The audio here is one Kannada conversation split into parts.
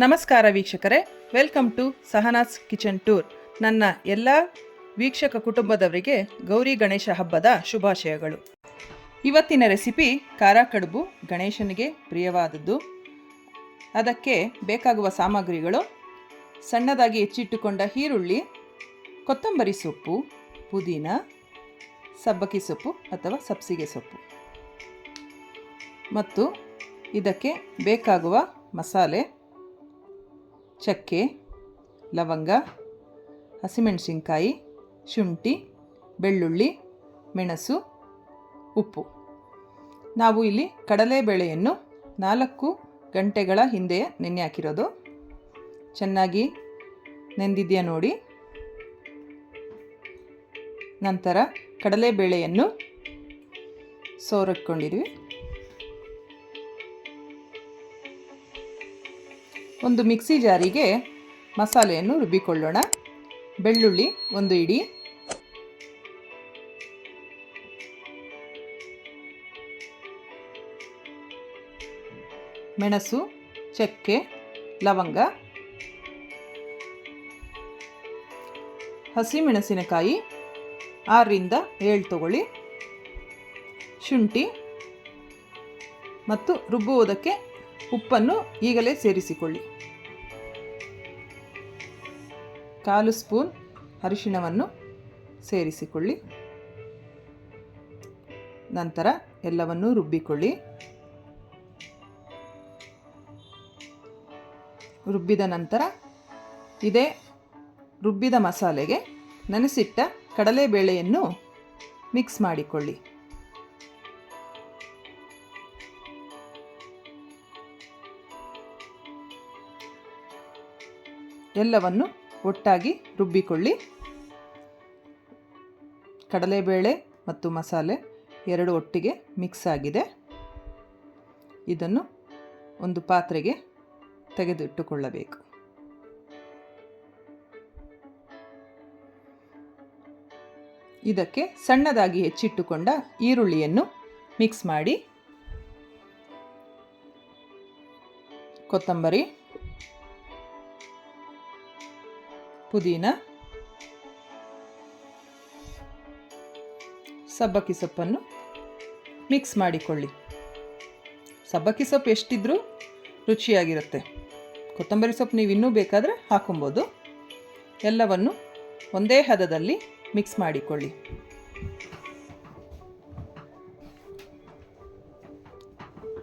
ನಮಸ್ಕಾರ ವೀಕ್ಷಕರೇ, welcome to Sahana's kitchen tour. ನನ್ನ ಎಲ್ಲ ವೀಕ್ಷಕ ಕುಟುಂಬದವರಿಗೆ ಗೌರಿ ಗಣೇಶ ಹಬ್ಬದ ಶುಭಾಶಯಗಳು. ಇವತ್ತಿನ ರೆಸಿಪಿ ಖಾರ ಕಡುಬು, ಗಣೇಶನಿಗೆ ಪ್ರಿಯವಾದದ್ದು. ಅದಕ್ಕೆ ಬೇಕಾಗುವ ಸಾಮಗ್ರಿಗಳು: ಸಣ್ಣದಾಗಿ ಹೆಚ್ಚಿಟ್ಟುಕೊಂಡ ಈರುಳ್ಳಿ, ಕೊತ್ತಂಬರಿ ಸೊಪ್ಪು, ಪುದೀನ, ಸಬ್ಬಕ್ಕಿ ಸೊಪ್ಪು ಅಥವಾ ಸಬ್ಸಿಗೆ ಸೊಪ್ಪು ಮತ್ತು ಇದಕ್ಕೆ ಬೇಕಾಗುವ ಮಸಾಲೆ: ಚಕ್ಕೆ, ಲವಂಗ, ಹಸಿಮೆಣಸಿನಕಾಯಿ, ಶುಂಠಿ, ಬೆಳ್ಳುಳ್ಳಿ, ಮೆಣಸು, ಉಪ್ಪು. ನಾವು ಇಲ್ಲಿ ಕಡಲೆಬೇಳೆಯನ್ನು 4 ಗಂಟೆಗಳ ಹಿಂದೆ ನೆನೆ ಹಾಕಿರೋದು. ಚೆನ್ನಾಗಿ ನೆಂದಿದೆಯಾ ನೋಡಿ. ನಂತರ ಕಡಲೆಬೇಳೆಯನ್ನು ಸೋರಿಕೊಂಡಿದ್ವಿ. ಒಂದು ಮಿಕ್ಸಿ ಜಾರಿಗೆ ಮಸಾಲೆಯನ್ನು ರುಬ್ಬಿಕೊಳ್ಳೋಣ. ಬೆಳ್ಳುಳ್ಳಿ 1 ಇಡಿ, ಮೆಣಸು, ಚಕ್ಕೆ, ಲವಂಗ, ಹಸಿಮೆಣಸಿನಕಾಯಿ 6ರಿಂದ 7 ತಗೊಳ್ಳಿ, ಶುಂಠಿ ಮತ್ತು ರುಬ್ಬುವುದಕ್ಕೆ ಉಪ್ಪನ್ನು ಈಗಲೇ ಸೇರಿಸಿಕೊಳ್ಳಿ. 1/4 ಸ್ಪೂನ್ ಅರಿಶಿಣವನ್ನು ಸೇರಿಸಿಕೊಳ್ಳಿ. ನಂತರ ಎಲ್ಲವನ್ನು ರುಬ್ಬಿಕೊಳ್ಳಿ. ರುಬ್ಬಿದ ನಂತರ ಇದೇ ರುಬ್ಬಿದ ಮಸಾಲೆಗೆ ನೆನೆಸಿಟ್ಟ ಕಡಲೆಬೇಳೆಯನ್ನು ಮಿಕ್ಸ್ ಮಾಡಿಕೊಳ್ಳಿ. ಎಲ್ಲವನ್ನು ಒಟ್ಟಾಗಿ ರುಬ್ಬಿಕೊಳ್ಳಿ. ಕಡಲೆಬೇಳೆ ಮತ್ತು ಮಸಾಲೆ 2 ಒಟ್ಟಿಗೆ ಮಿಕ್ಸ್ ಆಗಿದೆ. ಇದನ್ನು ಒಂದು ಪಾತ್ರೆಗೆ ತೆಗೆದಿಟ್ಟುಕೊಳ್ಳಬೇಕು. ಇದಕ್ಕೆ ಸಣ್ಣದಾಗಿ ಹೆಚ್ಚಿಟ್ಟುಕೊಂಡ ಈರುಳ್ಳಿಯನ್ನು ಮಿಕ್ಸ್ ಮಾಡಿ, ಕೊತ್ತಂಬರಿ, ಪುದೀನ, ಸಬ್ಬಕ್ಕಿ ಸೊಪ್ಪನ್ನು ಮಿಕ್ಸ್ ಮಾಡಿಕೊಳ್ಳಿ. ಸಬ್ಬಕ್ಕಿ ಸೊಪ್ಪು ಎಷ್ಟಿದ್ರೂ ರುಚಿಯಾಗಿರುತ್ತೆ. ಕೊತ್ತಂಬರಿ ಸೊಪ್ಪು ನೀವು ಇನ್ನೂ ಬೇಕಾದರೆ ಹಾಕೊಬೋದು. ಎಲ್ಲವನ್ನು ಒಂದೇ ಹದದಲ್ಲಿ ಮಿಕ್ಸ್ ಮಾಡಿಕೊಳ್ಳಿ.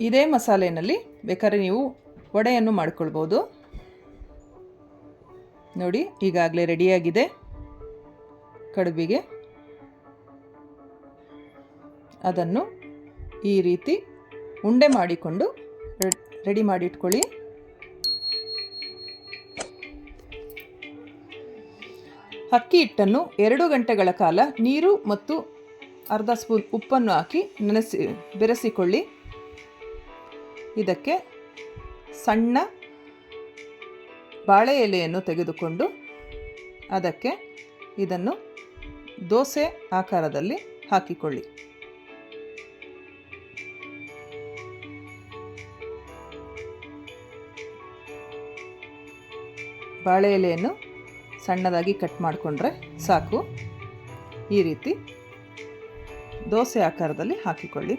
ಇದೇ ಮಸಾಲೆಯಲ್ಲಿ ಬೇಕಾದ್ರೆ ನೀವು ವಡೆಯನ್ನು ಮಾಡಿಕೊಳ್ಬೋದು. ನೋಡಿ, ಈಗಾಗಲೇ ರೆಡಿಯಾಗಿದೆ ಕಡುಬಿಗೆ. ಅದನ್ನು ಈ ರೀತಿ ಉಂಡೆ ಮಾಡಿಕೊಂಡು ರೆಡಿ ಮಾಡಿಟ್ಕೊಳ್ಳಿ. ಅಕ್ಕಿ ಹಿಟ್ಟನ್ನು 2 ಗಂಟೆಗಳ ಕಾಲ ನೀರು ಮತ್ತು ಅರ್ಧ ಸ್ಪೂನ್ ಉಪ್ಪನ್ನು ಹಾಕಿ ಬೆರೆಸಿಕೊಳ್ಳಿ. ಇದಕ್ಕೆ ಸಣ್ಣ ಬಾಳೆ ಎಲೆಯನ್ನು ತೆಗೆದುಕೊಂಡು ಅದಕ್ಕೆ ಇದನ್ನು ದೋಸೆ ಆಕಾರದಲ್ಲಿ ಹಾಕಿಕೊಳ್ಳಿ. ಬಾಳೆ ಎಲೆಯನ್ನು ಸಣ್ಣದಾಗಿ ಕಟ್ ಮಾಡಿಕೊಂಡ್ರೆ ಸಾಕು. ಈ ರೀತಿ ದೋಸೆ ಆಕಾರದಲ್ಲಿ ಹಾಕಿಕೊಳ್ಳಿ.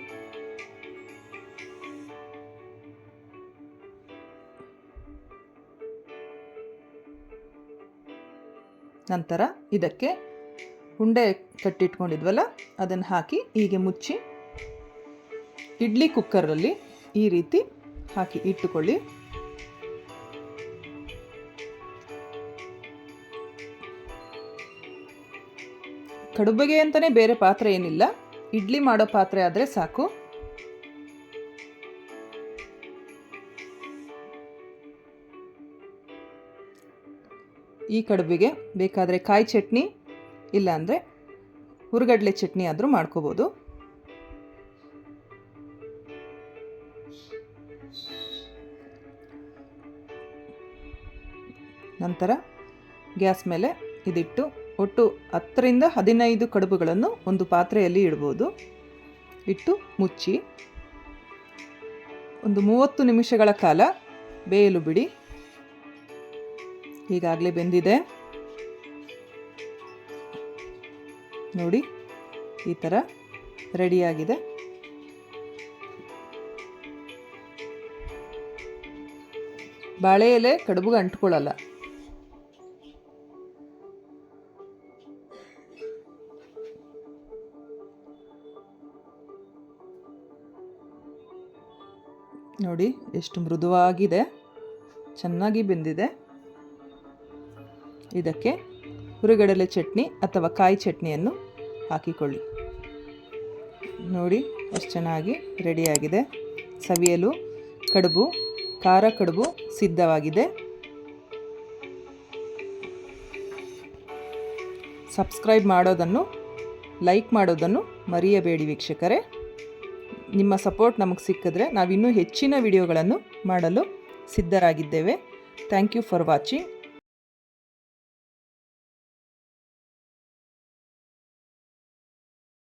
ನಂತರ ಇದಕ್ಕೆ ಉಂಡೆ ಕಟ್ಟಿಟ್ಕೊಂಡಿದ್ವಲ್ಲ ಅದನ್ನು ಹಾಕಿ ಹೀಗೆ ಮುಚ್ಚಿ ಇಡ್ಲಿ ಕುಕ್ಕರಲ್ಲಿ ಈ ರೀತಿ ಹಾಕಿ ಇಟ್ಟುಕೊಳ್ಳಿ. ಕಡುಬಿಗೆ ಅಂತಲೇ ಬೇರೆ ಪಾತ್ರೆ ಏನಿಲ್ಲ, ಇಡ್ಲಿ ಮಾಡೋ ಪಾತ್ರೆ ಆದರೆ ಸಾಕು. ಈ ಕಡುಬಿಗೆ ಬೇಕಾದರೆ ಕಾಯಿ ಚಟ್ನಿ ಇಲ್ಲಾಂದರೆ ಹುರ್ಗಡ್ಲೆ ಚಟ್ನಿ ಆದರೂ ಮಾಡ್ಕೋಬೋದು. ನಂತರ ಗ್ಯಾಸ್ ಮೇಲೆ ಇದಿಟ್ಟು ಒಟ್ಟು 10ರಿಂದ 15 ಕಡುಬುಗಳನ್ನು ಒಂದು ಪಾತ್ರೆಯಲ್ಲಿ ಇಡ್ಬೋದು. ಇಟ್ಟು ಮುಚ್ಚಿ ಒಂದು 30 ನಿಮಿಷಗಳ ಕಾಲ ಬೇಯಲು ಬಿಡಿ. ಈಗಾಗಲೇ ಬೆಂದಿದೆ ನೋಡಿ, ಈ ಥರ ರೆಡಿಯಾಗಿದೆ. ಬಾಳೆ ಎಲೆ ಕಡುಬಿಗೆ ಅಂಟ್ಕೊಳ್ಳಲ್ಲ. ನೋಡಿ ಎಷ್ಟು ಮೃದುವಾಗಿದೆ, ಚೆನ್ನಾಗಿ ಬೆಂದಿದೆ. ಇದಕ್ಕೆ ಹುರಿಗಡಲೆ ಚಟ್ನಿ ಅಥವಾ ಕಾಯಿ ಚಟ್ನಿಯನ್ನು ಹಾಕಿಕೊಳ್ಳಿ. ನೋಡಿ ಎಷ್ಟು ಚೆನ್ನಾಗಿ ರೆಡಿಯಾಗಿದೆ. ಸವಿಯಲು ಕಡುಬು, ಖಾರ ಕಡುಬು ಸಿದ್ಧವಾಗಿದೆ. ಸಬ್ಸ್ಕ್ರೈಬ್ ಮಾಡೋದನ್ನು, ಲೈಕ್ ಮಾಡೋದನ್ನು ಮರೆಯಬೇಡಿ ವೀಕ್ಷಕರೇ. ನಿಮ್ಮ ಸಪೋರ್ಟ್ ನಮಗೆ ಸಿಕ್ಕಿದ್ರೆ ನಾವಿನ್ನೂ ಹೆಚ್ಚಿನ ವಿಡಿಯೋಗಳನ್ನು ಮಾಡಲು ಸಿದ್ಧರಾಗಿದ್ದೇವೆ. Thank you for watching.